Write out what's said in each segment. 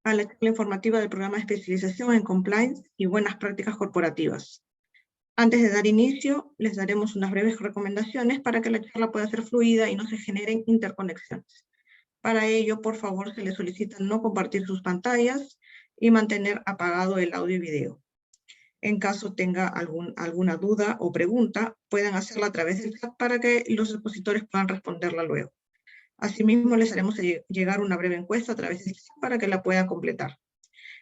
a la charla informativa del programa de especialización en Compliance y Buenas Prácticas Corporativas. Antes de dar inicio, les daremos unas breves recomendaciones para que la charla pueda ser fluida y no se generen interconexiones. Para ello, por favor, se les solicita no compartir sus pantallas y mantener apagado el audio y video. En caso tenga alguna duda o pregunta, pueden hacerla a través del chat para que los expositores puedan responderla luego. Asimismo, les haremos llegar una breve encuesta a través del chat para que la puedan completar.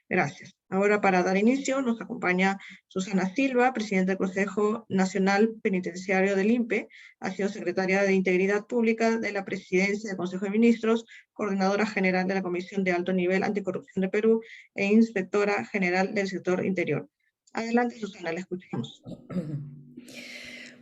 Gracias. Ahora, para dar inicio, nos acompaña Susana Silva, presidenta del Consejo Nacional Penitenciario del INPE, ha sido secretaria de Integridad Pública de la Presidencia del Consejo de Ministros, coordinadora general de la Comisión de Alto Nivel Anticorrupción de Perú e inspectora general del sector interior. Adelante, Susana, la escuchamos.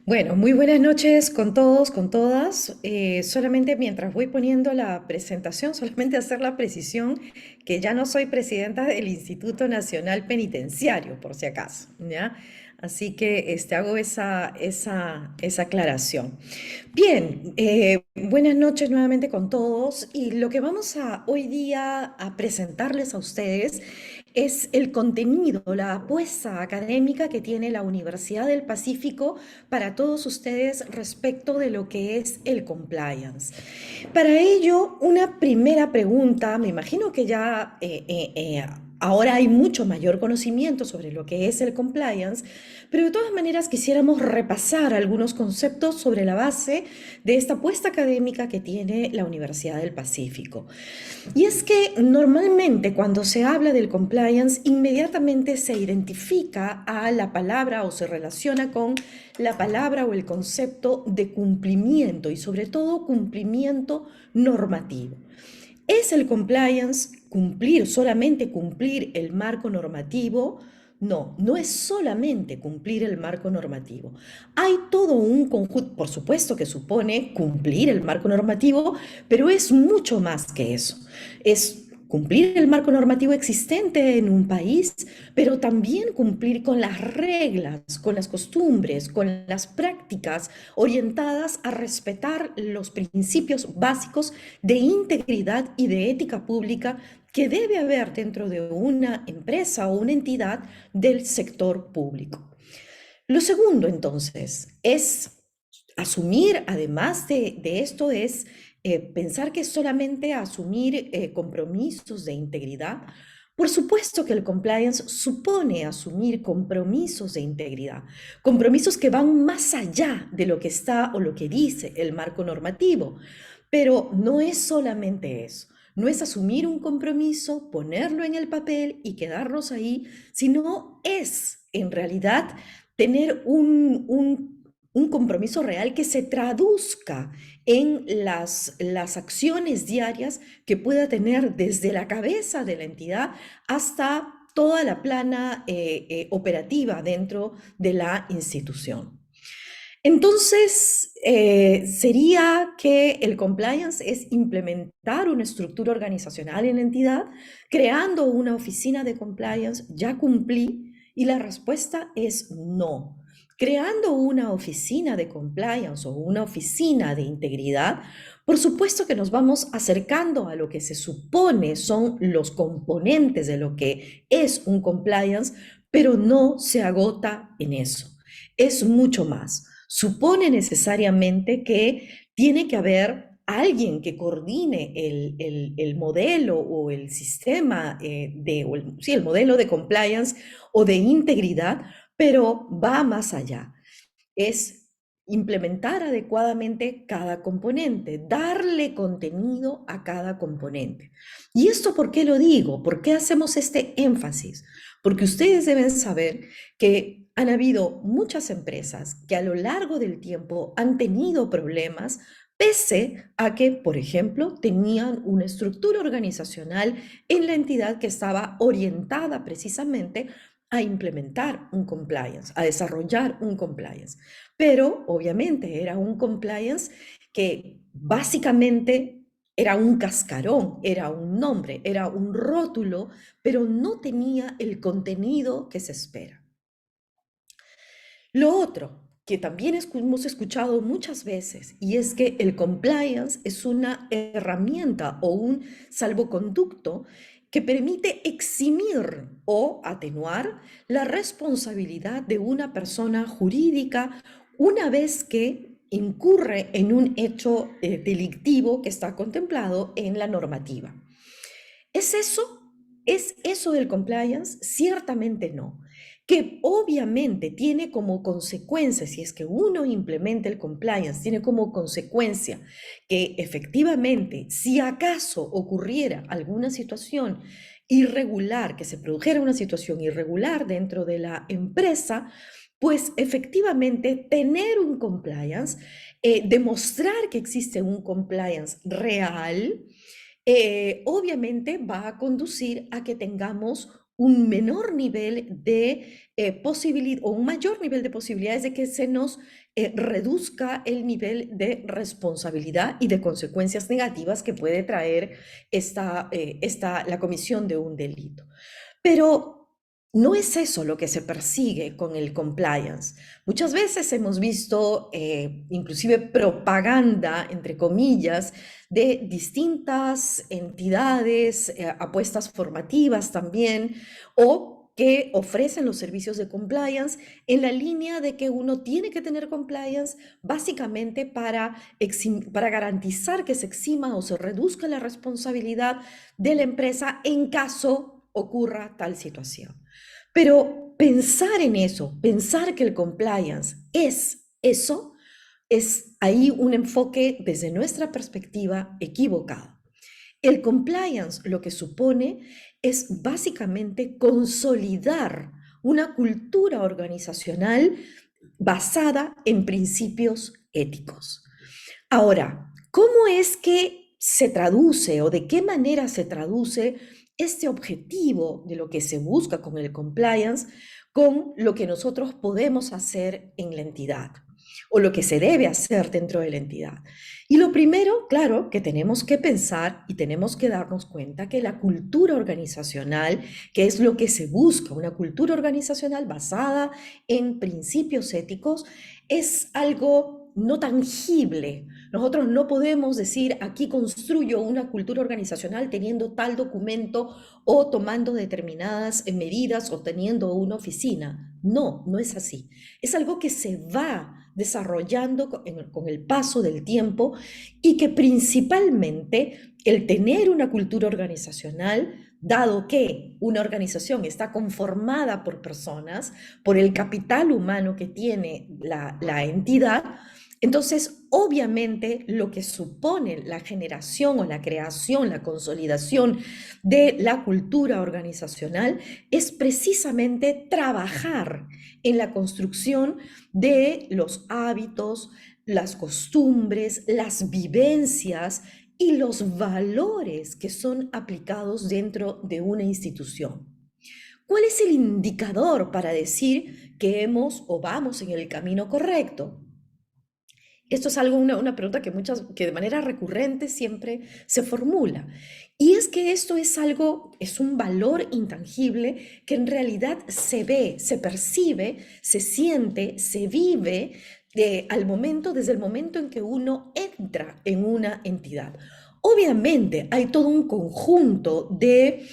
Bueno, muy buenas noches con todos, con todas. Solamente mientras voy poniendo la presentación, solamente hacer la precisión que ya no soy presidenta del Instituto Nacional Penitenciario, por si acaso, ¿ya? Así que hago esa aclaración. Bien, buenas noches nuevamente con todos y lo que vamos a hoy día a presentarles a ustedes es el contenido, la apuesta académica que tiene la Universidad del Pacífico para todos ustedes respecto de lo que es el compliance. Para ello, una primera pregunta, me imagino que ya ahora hay mucho mayor conocimiento sobre lo que es el compliance, pero de todas maneras quisiéramos repasar algunos conceptos sobre la base de esta apuesta académica que tiene la Universidad del Pacífico. Y es que normalmente cuando se habla del compliance, inmediatamente se identifica a la palabra o se relaciona con la palabra o el concepto de cumplimiento y sobre todo cumplimiento normativo. ¿Es el compliance cumplir, solamente cumplir el marco normativo? No, no es solamente cumplir el marco normativo. Hay todo un conjunto, por supuesto que supone cumplir el marco normativo, pero es mucho más que eso. Es cumplir el marco normativo existente en un país, pero también cumplir con las reglas, con las costumbres, con las prácticas orientadas a respetar los principios básicos de integridad y de ética pública que debe haber dentro de una empresa o una entidad del sector público. Lo segundo, entonces, es asumir, además de esto, es pensar que solamente asumir compromisos de integridad. Por supuesto que el compliance supone asumir compromisos de integridad, compromisos que van más allá de lo que está o lo que dice el marco normativo, pero no es solamente eso. No es asumir un compromiso, ponerlo en el papel y quedarnos ahí, sino es, en realidad, tener un compromiso real que se traduzca en las acciones diarias que pueda tener desde la cabeza de la entidad hasta toda la plana operativa dentro de la institución. Entonces, sería que el compliance es implementar una estructura organizacional en la entidad, creando una oficina de compliance, ya cumplí, y la respuesta es no. Creando una oficina de compliance o una oficina de integridad, por supuesto que nos vamos acercando a lo que se supone son los componentes de lo que es un compliance, pero no se agota en eso. Es mucho más. Supone necesariamente que tiene que haber alguien que coordine el modelo o el sistema el modelo de compliance o de integridad, pero va más allá. Es implementar adecuadamente cada componente, darle contenido a cada componente. ¿Y esto por qué lo digo? ¿Por qué hacemos este énfasis? Porque ustedes deben saber que han habido muchas empresas que a lo largo del tiempo han tenido problemas pese a que, por ejemplo, tenían una estructura organizacional en la entidad que estaba orientada precisamente a implementar un compliance, a desarrollar un compliance. Pero obviamente era un compliance que básicamente era un cascarón, era un nombre, era un rótulo, pero no tenía el contenido que se espera. Lo otro, que también hemos escuchado muchas veces, y es que el compliance es una herramienta o un salvoconducto que permite eximir o atenuar la responsabilidad de una persona jurídica una vez que incurre en un hecho delictivo que está contemplado en la normativa. ¿Es eso? ¿Es eso del compliance? Ciertamente no. Que obviamente tiene como consecuencia, si es que uno implementa el compliance, tiene como consecuencia que efectivamente, si acaso ocurriera alguna situación irregular, que se produjera una situación irregular dentro de la empresa, pues efectivamente tener un compliance, demostrar que existe un compliance real, obviamente va a conducir a que tengamos un menor nivel de posibilidad o un mayor nivel de posibilidades de que se nos reduzca el nivel de responsabilidad y de consecuencias negativas que puede traer la comisión de un delito. Pero no es eso lo que se persigue con el compliance. Muchas veces hemos visto inclusive propaganda, entre comillas, de distintas entidades, apuestas formativas también, o que ofrecen los servicios de compliance en la línea de que uno tiene que tener compliance básicamente para garantizar que se exima o se reduzca la responsabilidad de la empresa en caso ocurra tal situación. Pero pensar en eso, pensar que el compliance es eso, es ahí un enfoque desde nuestra perspectiva equivocado. El compliance lo que supone es básicamente consolidar una cultura organizacional basada en principios éticos. Ahora, ¿cómo es que se traduce o de qué manera se traduce este objetivo de lo que se busca con el compliance con lo que nosotros podemos hacer en la entidad o lo que se debe hacer dentro de la entidad? Y lo primero, claro, que tenemos que pensar y tenemos que darnos cuenta que la cultura organizacional, que es lo que se busca, una cultura organizacional basada en principios éticos, es algo no tangible. Nosotros no podemos decir, aquí construyo una cultura organizacional teniendo tal documento o tomando determinadas medidas o teniendo una oficina. No, no es así. Es algo que se va desarrollando con el paso del tiempo y que principalmente el tener una cultura organizacional, dado que una organización está conformada por personas, por el capital humano que tiene la entidad, entonces, obviamente, lo que supone la generación o la creación, la consolidación de la cultura organizacional es precisamente trabajar en la construcción de los hábitos, las costumbres, las vivencias y los valores que son aplicados dentro de una institución. ¿Cuál es el indicador para decir que hemos o vamos en el camino correcto? Esto es algo, una pregunta que de manera recurrente siempre se formula. Y es que esto es algo, es un valor intangible que en realidad se ve, se percibe, se siente, se vive desde el momento en que uno entra en una entidad. Obviamente hay todo un conjunto de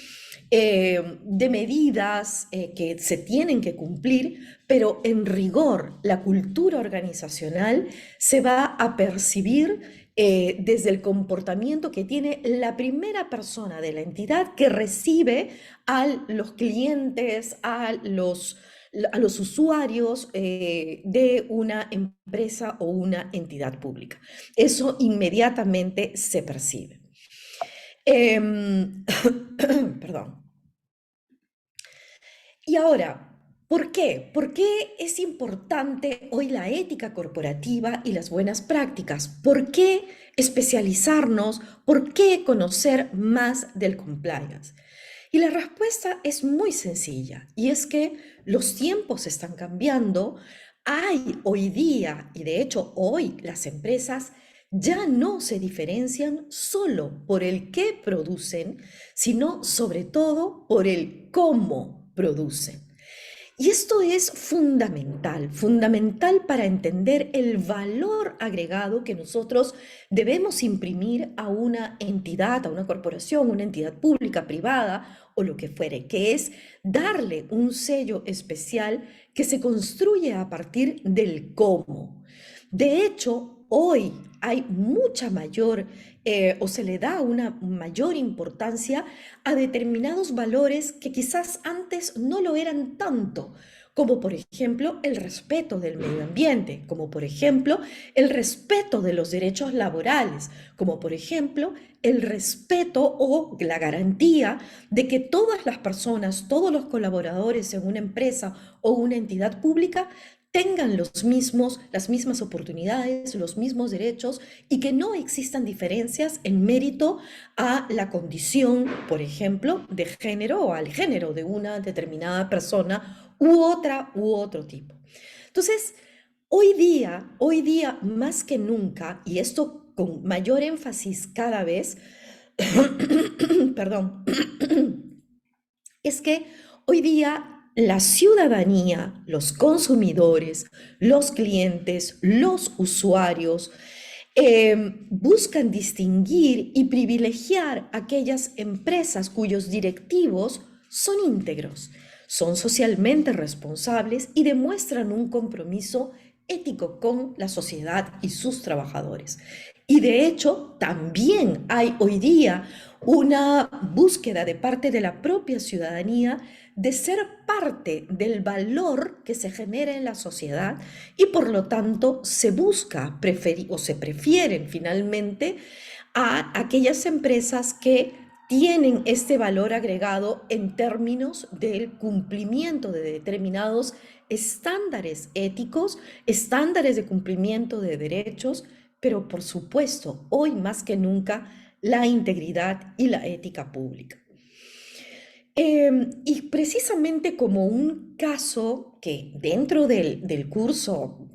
medidas que se tienen que cumplir, pero en rigor la cultura organizacional se va a percibir desde el comportamiento que tiene la primera persona de la entidad que recibe a los clientes, a los usuarios de una empresa o una entidad pública. Eso inmediatamente se percibe. Perdón. Y ahora, ¿por qué? ¿Por qué es importante hoy la ética corporativa y las buenas prácticas? ¿Por qué especializarnos? ¿Por qué conocer más del compliance? Y la respuesta es muy sencilla, y es que los tiempos están cambiando. Hay hoy día, y de hecho hoy las empresas ya no se diferencian solo por el qué producen, sino sobre todo por el cómo producen. Y esto es fundamental, fundamental para entender el valor agregado que nosotros debemos imprimir a una entidad, a una corporación, una entidad pública, privada o lo que fuere, que es darle un sello especial que se construye a partir del cómo. De hecho, hoy hay mucha mayor o se le da una mayor importancia a determinados valores que quizás antes no lo eran tanto, como por ejemplo el respeto del medio ambiente, como por ejemplo el respeto de los derechos laborales, como por ejemplo el respeto o la garantía de que todas las personas, todos los colaboradores en una empresa o una entidad pública tengan las mismas oportunidades, los mismos derechos y que no existan diferencias en mérito a la condición, por ejemplo, de género o al género de una determinada persona u otro tipo. Entonces, hoy día más que nunca, y esto con mayor énfasis cada vez, perdón, es que hoy día la ciudadanía, los consumidores, los clientes, los usuarios, buscan distinguir y privilegiar aquellas empresas cuyos directivos son íntegros, son socialmente responsables y demuestran un compromiso ético con la sociedad y sus trabajadores. Y de hecho, también hay hoy día una búsqueda de parte de la propia ciudadanía de ser parte del valor que se genera en la sociedad y por lo tanto se busca preferir o se prefieren finalmente a aquellas empresas que tienen este valor agregado en términos del cumplimiento de determinados estándares éticos, estándares de cumplimiento de derechos, pero por supuesto, hoy más que nunca, la integridad y la ética pública. Y precisamente como un caso que dentro del curso,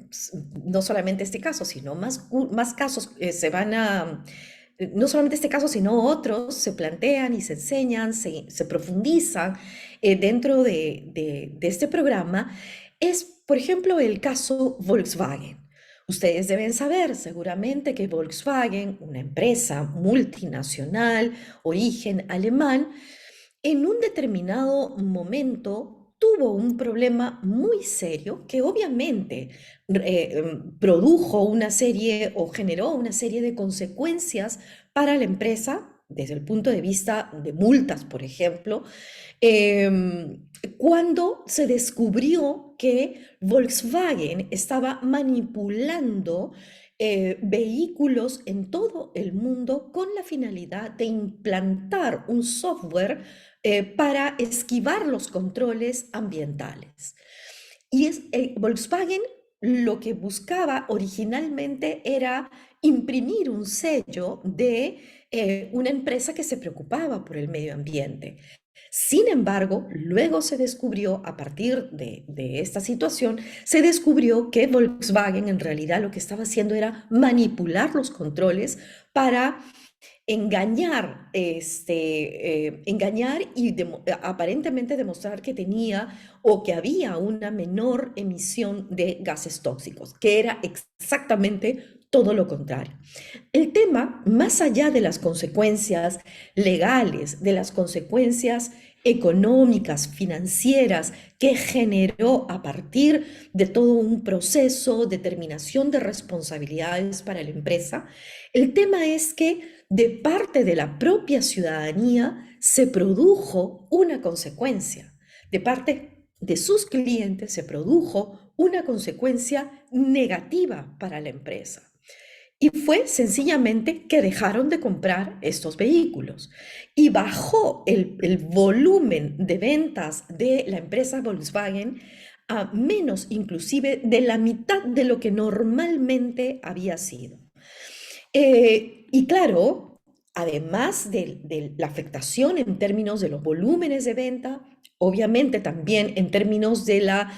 no solamente este caso, sino más casos se van a, no solamente este caso, sino otros se plantean y se enseñan, se profundizan dentro de este programa, es, por ejemplo, el caso Volkswagen. Ustedes deben saber seguramente que Volkswagen, una empresa multinacional, origen alemán, en un determinado momento tuvo un problema muy serio que obviamente produjo una serie o generó una serie de consecuencias para la empresa desde el punto de vista de multas, por ejemplo, cuando se descubrió que Volkswagen estaba manipulando vehículos en todo el mundo con la finalidad de implantar un software para esquivar los controles ambientales. Y Volkswagen lo que buscaba originalmente era imprimir un sello de una empresa que se preocupaba por el medio ambiente. Sin embargo, luego se descubrió, a partir de esta situación, se descubrió que Volkswagen en realidad lo que estaba haciendo era manipular los controles para engañar, engañar y aparentemente demostrar que tenía o que había una menor emisión de gases tóxicos, que era exactamente todo lo contrario. El tema, más allá de las consecuencias legales, de las consecuencias económicas, financieras, que generó a partir de todo un proceso, determinación de responsabilidades para la empresa, el tema es que de parte de la propia ciudadanía se produjo una consecuencia. De parte de sus clientes se produjo una consecuencia negativa para la empresa. Y fue sencillamente que dejaron de comprar estos vehículos y bajó el volumen de ventas de la empresa Volkswagen a menos inclusive de la mitad de lo que normalmente había sido. Y claro, además de la afectación en términos de los volúmenes de venta, obviamente también en términos de la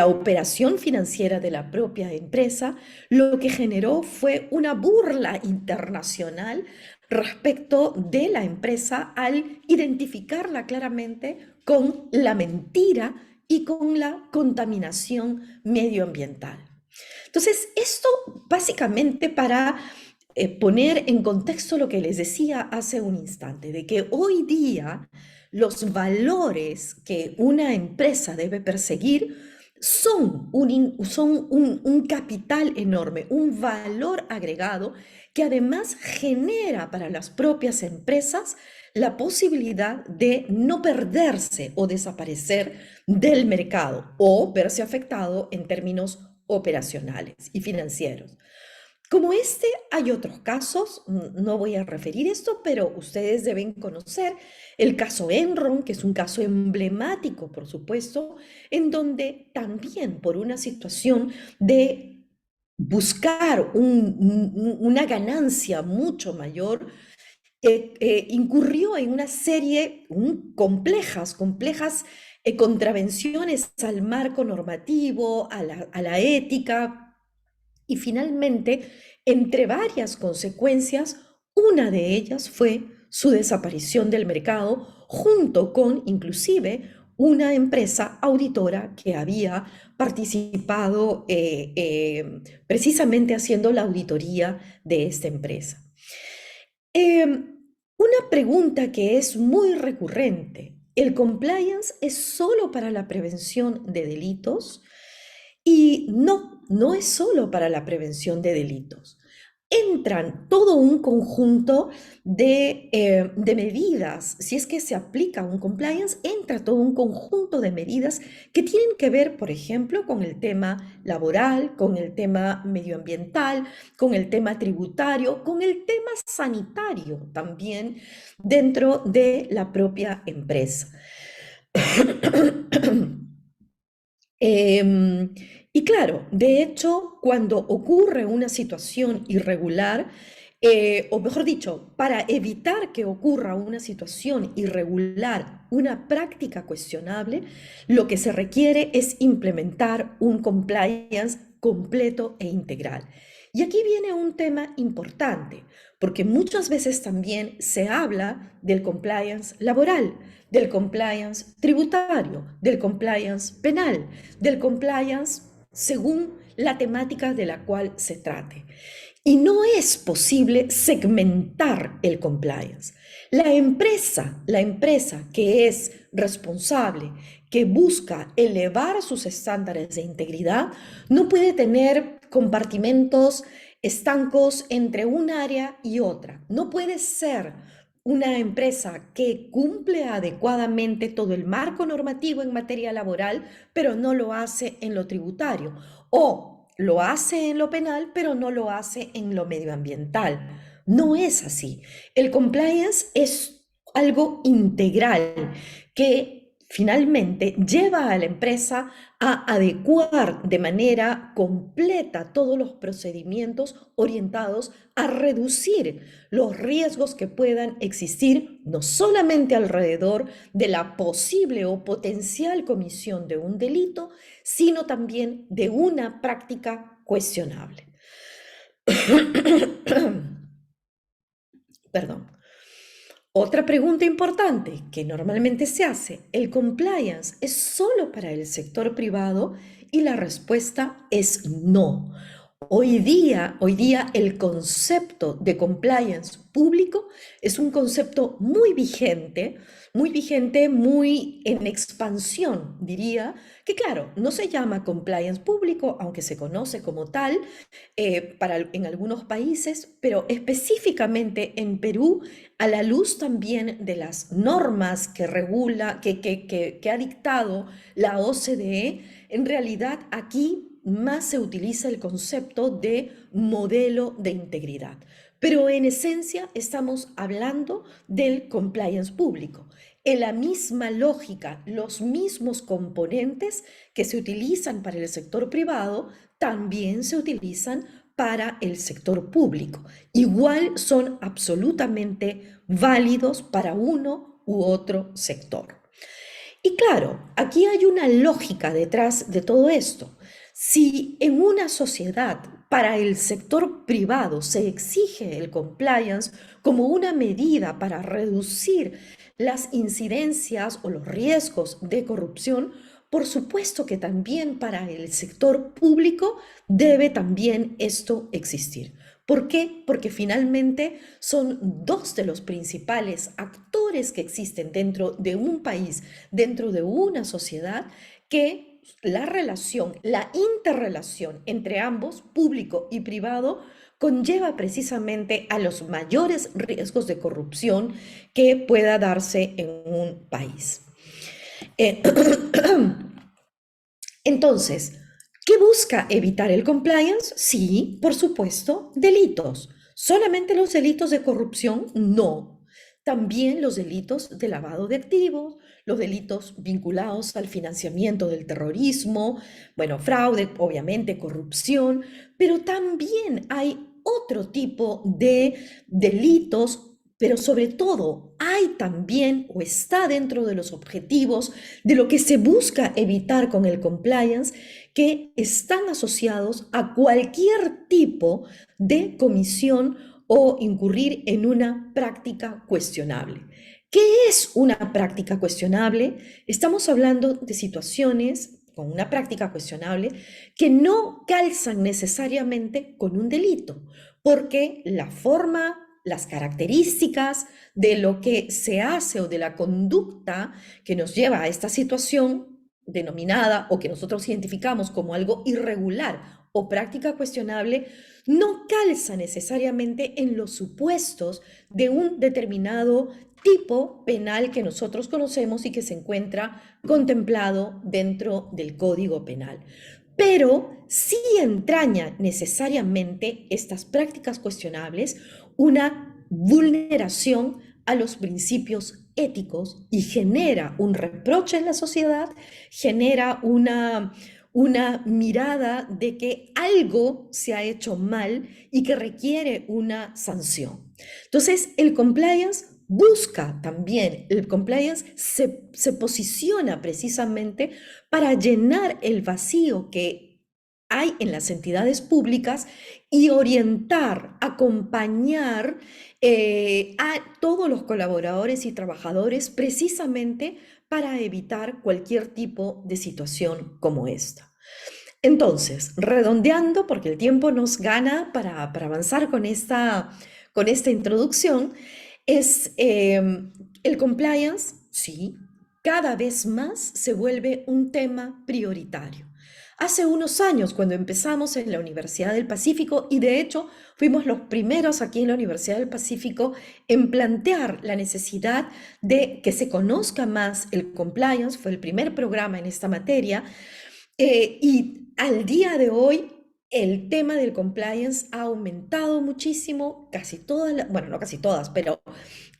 operación financiera de la propia empresa, lo que generó fue una burla internacional respecto de la empresa al identificarla claramente con la mentira y con la contaminación medioambiental. Entonces, esto básicamente para poner en contexto lo que les decía hace un instante, de que hoy día los valores que una empresa debe perseguir son un capital enorme, un valor agregado que además genera para las propias empresas la posibilidad de no perderse o desaparecer del mercado o verse afectado en términos operacionales y financieros. Como este, hay otros casos, no voy a referir esto, pero ustedes deben conocer el caso Enron, que es un caso emblemático, por supuesto, en donde también por una situación de buscar una ganancia mucho mayor, incurrió en una serie complejas contravenciones al marco normativo, a la ética, y finalmente, entre varias consecuencias, una de ellas fue su desaparición del mercado, junto con inclusive una empresa auditora que había participado precisamente haciendo la auditoría de esta empresa. Una pregunta que es muy recurrente: ¿el compliance es solo para la prevención de delitos? Y no, no es solo para la prevención de delitos. Entran todo un conjunto de medidas. Si es que se aplica un compliance, entra todo un conjunto de medidas que tienen que ver, por ejemplo, con el tema laboral, con el tema medioambiental, con el tema tributario, con el tema sanitario también dentro de la propia empresa. Em, y claro, de hecho, cuando ocurre una situación irregular, o mejor dicho, para evitar que ocurra una situación irregular, una práctica cuestionable, lo que se requiere es implementar un compliance completo e integral. Y aquí viene un tema importante, porque muchas veces también se habla del compliance laboral, del compliance tributario, del compliance penal, del compliance según la temática de la cual se trate. Y no es posible segmentar el compliance. La empresa que es responsable, que busca elevar sus estándares de integridad, no puede tener compartimentos estancos entre un área y otra. No puede ser una empresa que cumple adecuadamente todo el marco normativo en materia laboral, pero no lo hace en lo tributario, o lo hace en lo penal, pero no lo hace en lo medioambiental. No es así. El compliance es algo integral que finalmente lleva a la empresa a adecuar de manera completa todos los procedimientos orientados a reducir los riesgos que puedan existir, no solamente alrededor de la posible o potencial comisión de un delito, sino también de una práctica cuestionable. Perdón. Otra pregunta importante que normalmente se hace: ¿el compliance es solo para el sector privado? Y la respuesta es no. Hoy día el concepto de compliance público es un concepto muy en expansión, diría, que claro, no se llama compliance público, aunque se conoce como tal en algunos países, pero específicamente en Perú, a la luz también de las normas que ha dictado la OCDE, en realidad aquí más se utiliza el concepto de modelo de integridad. Pero en esencia estamos hablando del compliance público. En la misma lógica, los mismos componentes que se utilizan para el sector privado también se utilizan para el sector público. Igual son absolutamente válidos para uno u otro sector. Y claro, aquí hay una lógica detrás de todo esto. Si en una sociedad para el sector privado se exige el compliance como una medida para reducir las incidencias o los riesgos de corrupción, por supuesto que también para el sector público debe también esto existir. ¿Por qué? Porque finalmente son dos de los principales actores que existen dentro de un país, dentro de una sociedad, que la relación, la interrelación entre ambos, público y privado, conlleva precisamente a los mayores riesgos de corrupción que pueda darse en un país. Entonces, ¿qué busca evitar el compliance? Sí, por supuesto, delitos. ¿Solamente los delitos de corrupción? No. También los delitos de lavado de activos, los delitos vinculados al financiamiento del terrorismo, bueno, fraude, obviamente, corrupción, pero también hay otro tipo de delitos, pero sobre todo hay también o está dentro de los objetivos de lo que se busca evitar con el compliance, que están asociados a cualquier tipo de comisión o incurrir en una práctica cuestionable. ¿Qué es una práctica cuestionable? Estamos hablando de situaciones con una práctica cuestionable que no calzan necesariamente con un delito, porque la forma, las características de lo que se hace o de la conducta que nos lleva a esta situación denominada o que nosotros identificamos como algo irregular o práctica cuestionable, no calza necesariamente en los supuestos de un determinado tipo penal que nosotros conocemos y que se encuentra contemplado dentro del Código Penal. Pero sí entraña necesariamente estas prácticas cuestionables una vulneración a los principios éticos y genera un reproche en la sociedad, genera una mirada de que algo se ha hecho mal y que requiere una sanción. Entonces, el compliance busca también, el compliance se posiciona precisamente para llenar el vacío que hay en las entidades públicas y orientar, acompañar a todos los colaboradores y trabajadores precisamente para evitar cualquier tipo de situación como esta. Entonces, redondeando, porque el tiempo nos gana para avanzar con esta introducción, es el compliance, sí, cada vez más se vuelve un tema prioritario. Hace unos años, cuando empezamos en la Universidad del Pacífico, y de hecho fuimos los primeros aquí en la Universidad del Pacífico en plantear la necesidad de que se conozca más el compliance, fue el primer programa en esta materia, y al día de hoy el tema del compliance ha aumentado muchísimo, casi todas, bueno, no casi todas, pero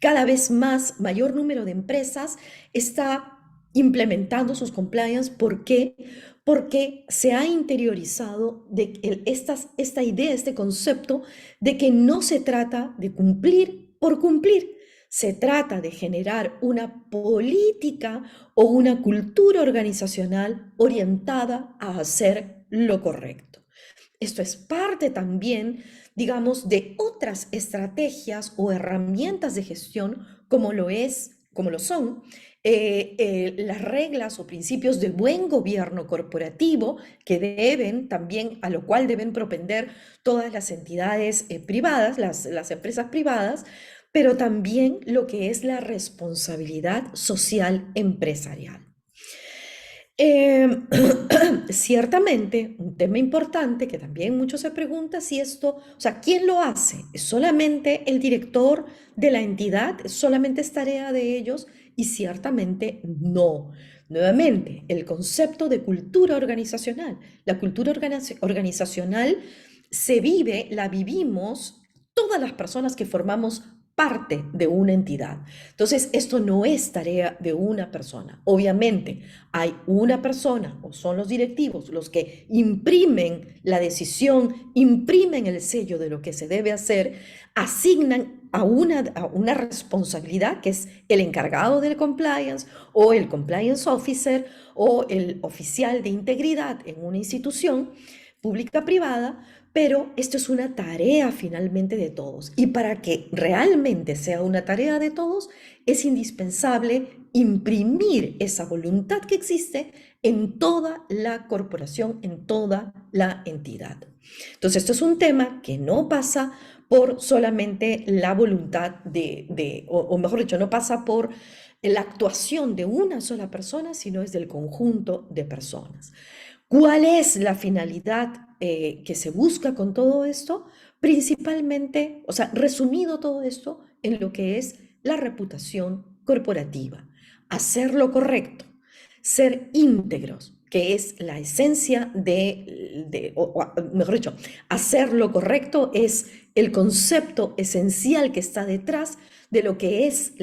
cada vez más, mayor número de empresas está implementando sus compliance. ¿Por qué? Porque se ha interiorizado esta idea, este concepto de que no se trata de cumplir por cumplir, se trata de generar una política o una cultura organizacional orientada a hacer lo correcto. Esto es parte también, digamos, de otras estrategias o herramientas de gestión como lo son las reglas o principios de buen gobierno corporativo que deben también, a lo cual deben propender todas las entidades privadas, las empresas privadas, pero también lo que es la responsabilidad social empresarial. Ciertamente, un tema importante que también muchos se preguntan si esto, o sea, ¿quién lo hace? ¿Es solamente el director de la entidad? ¿Es solamente es tarea de ellos? Y ciertamente no. Nuevamente, el concepto de cultura organizacional. La cultura organizacional se vive, la vivimos todas las personas que formamos parte de una entidad. Entonces, esto no es tarea de una persona. Obviamente, hay una persona o son los directivos los que imprimen la decisión, imprimen el sello de lo que se debe hacer, asignan a una responsabilidad que es el encargado del compliance o el compliance officer o el oficial de integridad en una institución pública privada, pero esto es una tarea finalmente de todos. Y para que realmente sea una tarea de todos, es indispensable imprimir esa voluntad que existe en toda la corporación, en toda la entidad. Entonces, esto es un tema que no pasa por solamente la voluntad o mejor dicho, no pasa por la actuación de una sola persona, sino es del conjunto de personas. ¿Cuál es la finalidad que se busca con todo esto? Principalmente, o sea, resumido todo esto en lo que es la reputación corporativa. Hacer lo correcto, ser íntegros, que es la esencia o mejor dicho, hacer lo correcto es el concepto esencial que está detrás de lo que es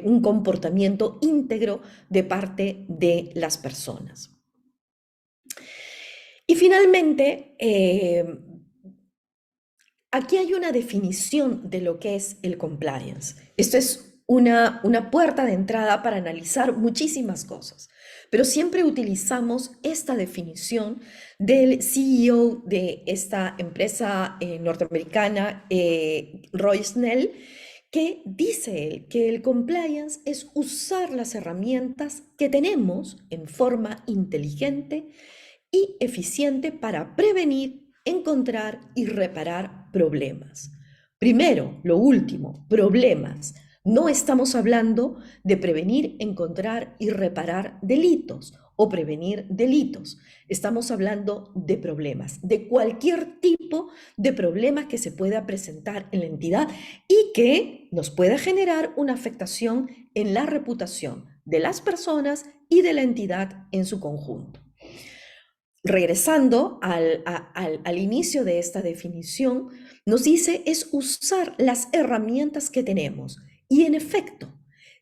un comportamiento íntegro de parte de las personas. Y finalmente, aquí hay una definición de lo que es el compliance. Esto es una puerta de entrada para analizar muchísimas cosas, pero siempre utilizamos esta definición del CEO de esta empresa norteamericana, Roy Snell, que dice él que el compliance es usar las herramientas que tenemos en forma inteligente y eficiente para prevenir, encontrar y reparar problemas. Primero, lo último, problemas. No estamos hablando de prevenir, encontrar y reparar delitos o prevenir delitos. Estamos hablando de problemas, de cualquier tipo de problemas que se pueda presentar en la entidad y que nos pueda generar una afectación en la reputación de las personas y de la entidad en su conjunto. Regresando al inicio de esta definición, nos dice es usar las herramientas que tenemos. Y en efecto,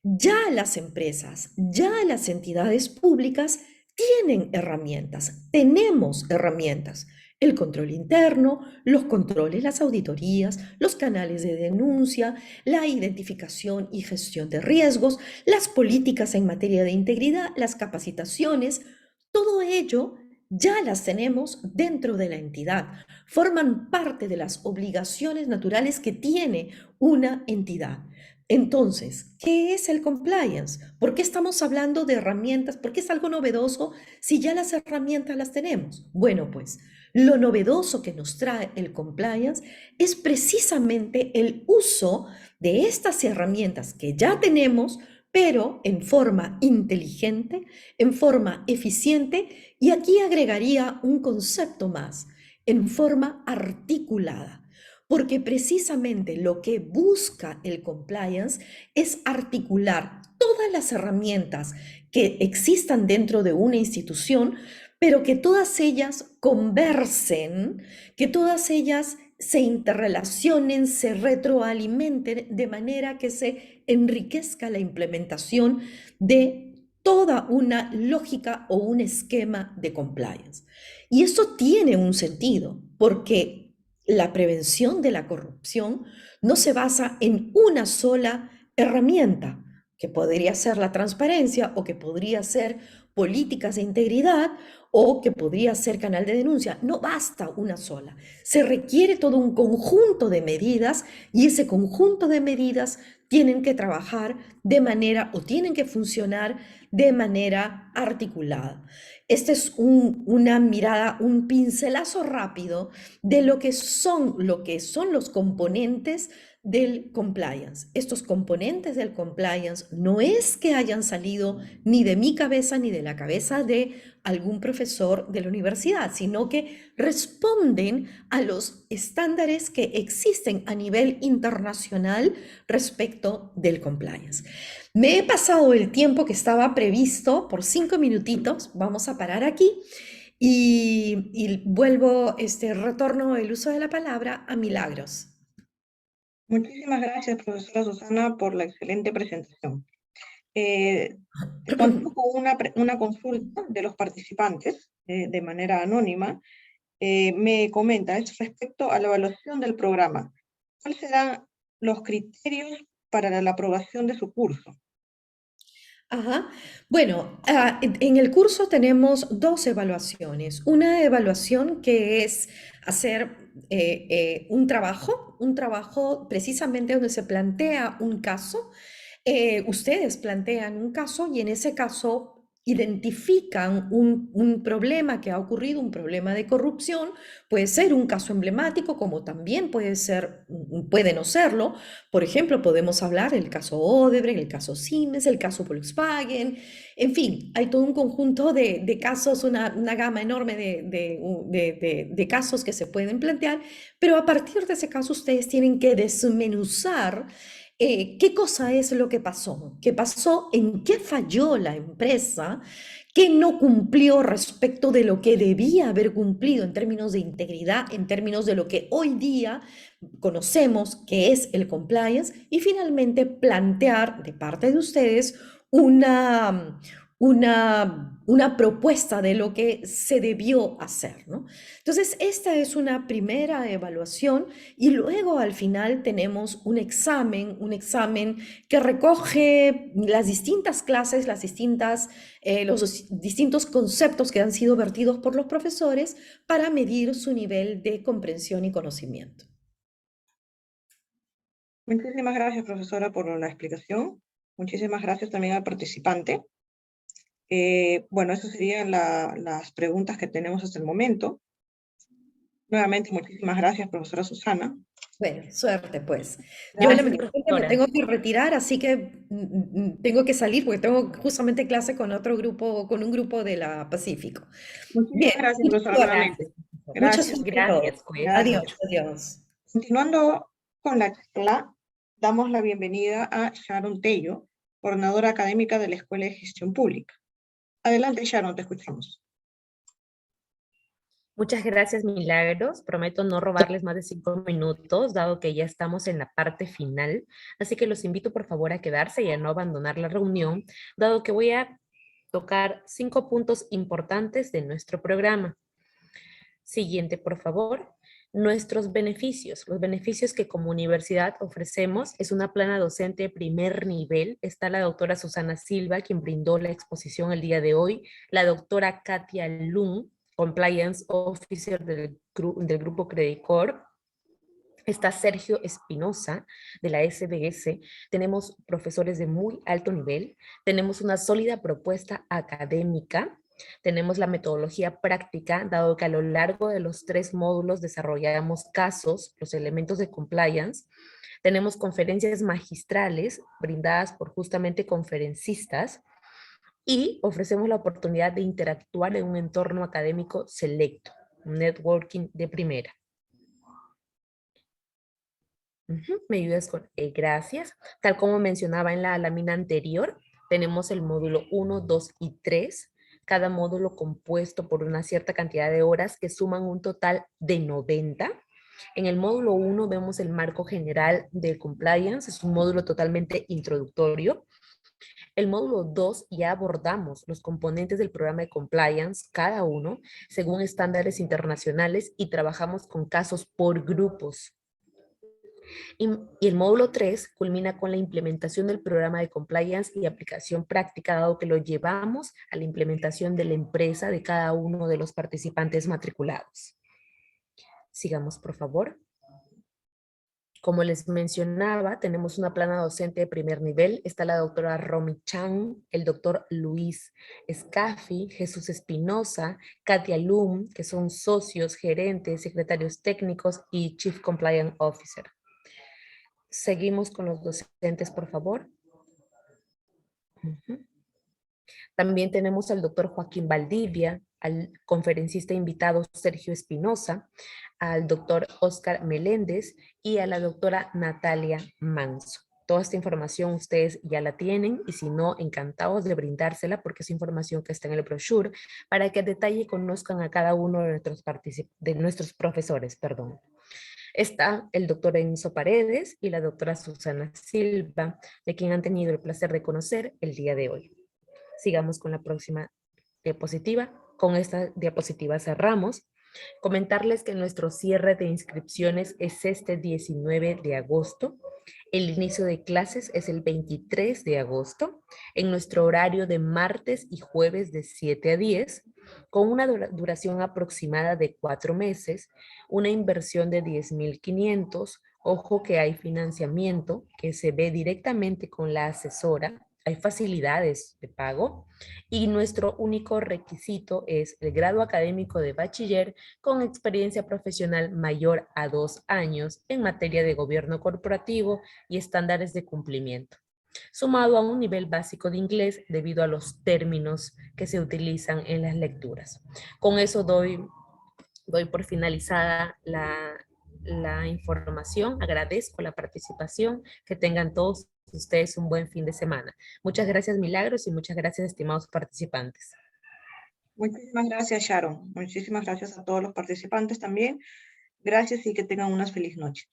ya las empresas, ya las entidades públicas tienen herramientas, tenemos herramientas. El control interno, los controles, las auditorías, los canales de denuncia, la identificación y gestión de riesgos, las políticas en materia de integridad, las capacitaciones, todo ello ya las tenemos dentro de la entidad, forman parte de las obligaciones naturales que tiene una entidad. Entonces, ¿qué es el compliance? ¿Por qué estamos hablando de herramientas? ¿Por qué es algo novedoso si ya las herramientas las tenemos? Bueno, pues lo novedoso que nos trae el compliance es precisamente el uso de estas herramientas que ya tenemos, pero en forma inteligente, en forma eficiente, y aquí agregaría un concepto más, en forma articulada, porque precisamente lo que busca el compliance es articular todas las herramientas que existan dentro de una institución, pero que todas ellas conversen, que todas ellas se interrelacionen, se retroalimenten de manera que se enriquezca la implementación de toda una lógica o un esquema de compliance. Y eso tiene un sentido, porque la prevención de la corrupción no se basa en una sola herramienta, que podría ser la transparencia o que podría ser políticas de integridad o que podría ser canal de denuncia. No basta una sola. Se requiere todo un conjunto de medidas y ese conjunto de medidas tienen que trabajar de manera o tienen que funcionar de manera articulada. Este es una mirada, un pincelazo rápido de lo que son los componentes del compliance. Estos componentes del compliance no es que hayan salido ni de mi cabeza ni de la cabeza de algún profesor de la universidad, sino que responden a los estándares que existen a nivel internacional respecto del compliance. Me he pasado el tiempo que estaba previsto por 5 minutitos, vamos a parar aquí y vuelvo, retorno el uso de la palabra a Milagros. Muchísimas gracias, profesora Susana, por la excelente presentación. Te continúo con una consulta de los participantes de manera anónima. Me comenta, es respecto a la evaluación del programa. ¿Cuáles serán los criterios para la aprobación de su curso? Ajá. Bueno, en el curso tenemos dos evaluaciones. Una evaluación que es hacer un trabajo precisamente donde se plantea un caso. Ustedes plantean un caso y en ese caso identifican un problema que ha ocurrido, un problema de corrupción. Puede ser un caso emblemático, como también puede ser, puede no serlo. Por ejemplo, podemos hablar del caso Odebrecht, el caso Siemens, el caso Volkswagen. En fin, hay todo un conjunto de casos, una gama enorme de casos que se pueden plantear, pero a partir de ese caso ustedes tienen que desmenuzar qué cosa es lo que pasó, qué pasó, en qué falló la empresa, qué no cumplió respecto de lo que debía haber cumplido en términos de integridad, en términos de lo que hoy día conocemos que es el compliance, y finalmente plantear de parte de ustedes una, una propuesta de lo que se debió hacer, ¿no? Entonces, esta es una primera evaluación y luego al final tenemos un examen que recoge las distintas clases, los distintos conceptos que han sido vertidos por los profesores para medir su nivel de comprensión y conocimiento. Muchísimas gracias, profesora, por la explicación. Muchísimas gracias también al participante. Bueno, esas serían las preguntas que tenemos hasta el momento. Nuevamente, muchísimas gracias, profesora Susana. Bueno, suerte pues. Yo Gracias, lamentablemente me tengo que retirar, así que tengo que salir porque tengo justamente clase con otro grupo, con un grupo de la Pacífico. Muchísimas gracias, profesora, nuevamente. Muchas Gracias. Gracias, Adiós, adiós. Continuando con la charla, damos la bienvenida a Sharon Tello, coordinadora académica de la Escuela de Gestión Pública. Adelante, Sharon, te escuchamos. Muchas gracias, Milagros. Prometo no robarles más de 5 minutos, dado que ya estamos en la parte final. Así que los invito, por favor, a quedarse y a no abandonar la reunión, dado que voy a tocar 5 puntos importantes de nuestro programa. Siguiente, por favor. Nuestros beneficios. Los beneficios que como universidad ofrecemos es una plana docente de primer nivel. Está la doctora Susana Silva, quien brindó la exposición el día de hoy. La doctora Katia Lung, Compliance Officer del Grupo Credit Corp. Está Sergio Espinosa, de la SBS. Tenemos profesores de muy alto nivel. Tenemos una sólida propuesta académica. Tenemos la metodología práctica, dado que a lo largo de los 3 módulos desarrollamos casos, los elementos de compliance. Tenemos conferencias magistrales brindadas por justamente conferencistas y ofrecemos la oportunidad de interactuar en un entorno académico selecto, un networking de primera. ¿Me ayudas con gracias? Tal como mencionaba en la lámina anterior, tenemos el módulo 1, 2 y 3. Cada módulo compuesto por una cierta cantidad de horas que suman un total de 90. En el módulo 1 vemos el marco general del compliance. Es un módulo totalmente introductorio. El módulo 2 ya abordamos los componentes del programa de compliance, cada uno, según estándares internacionales, y trabajamos con casos por grupos. Y el módulo 3 culmina con la implementación del programa de compliance y aplicación práctica, dado que lo llevamos a la implementación de la empresa de cada uno de los participantes matriculados. Sigamos, por favor. Como les mencionaba, tenemos una plana docente de primer nivel. Está la doctora Romy Chang, el doctor Luis Escafi, Jesús Espinosa, Katia Lum, que son socios, gerentes, secretarios técnicos y Chief Compliance Officer. Seguimos con los docentes, por favor. También tenemos al doctor Joaquín Valdivia, al conferencista invitado Sergio Espinosa, al doctor Oscar Meléndez y a la doctora Natalia Manso. Toda esta información ustedes ya la tienen y si no, encantados de brindársela porque es información que está en el brochure para que a detalle conozcan a cada uno de nuestros profesores. Está el doctor Enzo Paredes y la doctora Susana Silva, de quien han tenido el placer de conocer el día de hoy. Sigamos con la próxima diapositiva. Con esta diapositiva cerramos. Comentarles que nuestro cierre de inscripciones es este 19 de agosto. El inicio de clases es el 23 de agosto, en nuestro horario de martes y jueves de 7 a 10. con una duración aproximada de 4 meses, una inversión de 10.500. Ojo que hay financiamiento que se ve directamente con la asesora, hay facilidades de pago y nuestro único requisito es el grado académico de bachiller con experiencia profesional mayor a 2 años en materia de gobierno corporativo y estándares de cumplimiento, sumado a un nivel básico de inglés debido a los términos que se utilizan en las lecturas. Con eso doy por finalizada la información. Agradezco la participación. Que tengan todos ustedes un buen fin de semana. Muchas gracias, Milagros, y muchas gracias, estimados participantes. Muchísimas gracias, Sharon. Muchísimas gracias a todos los participantes también. Gracias y que tengan una feliz noche.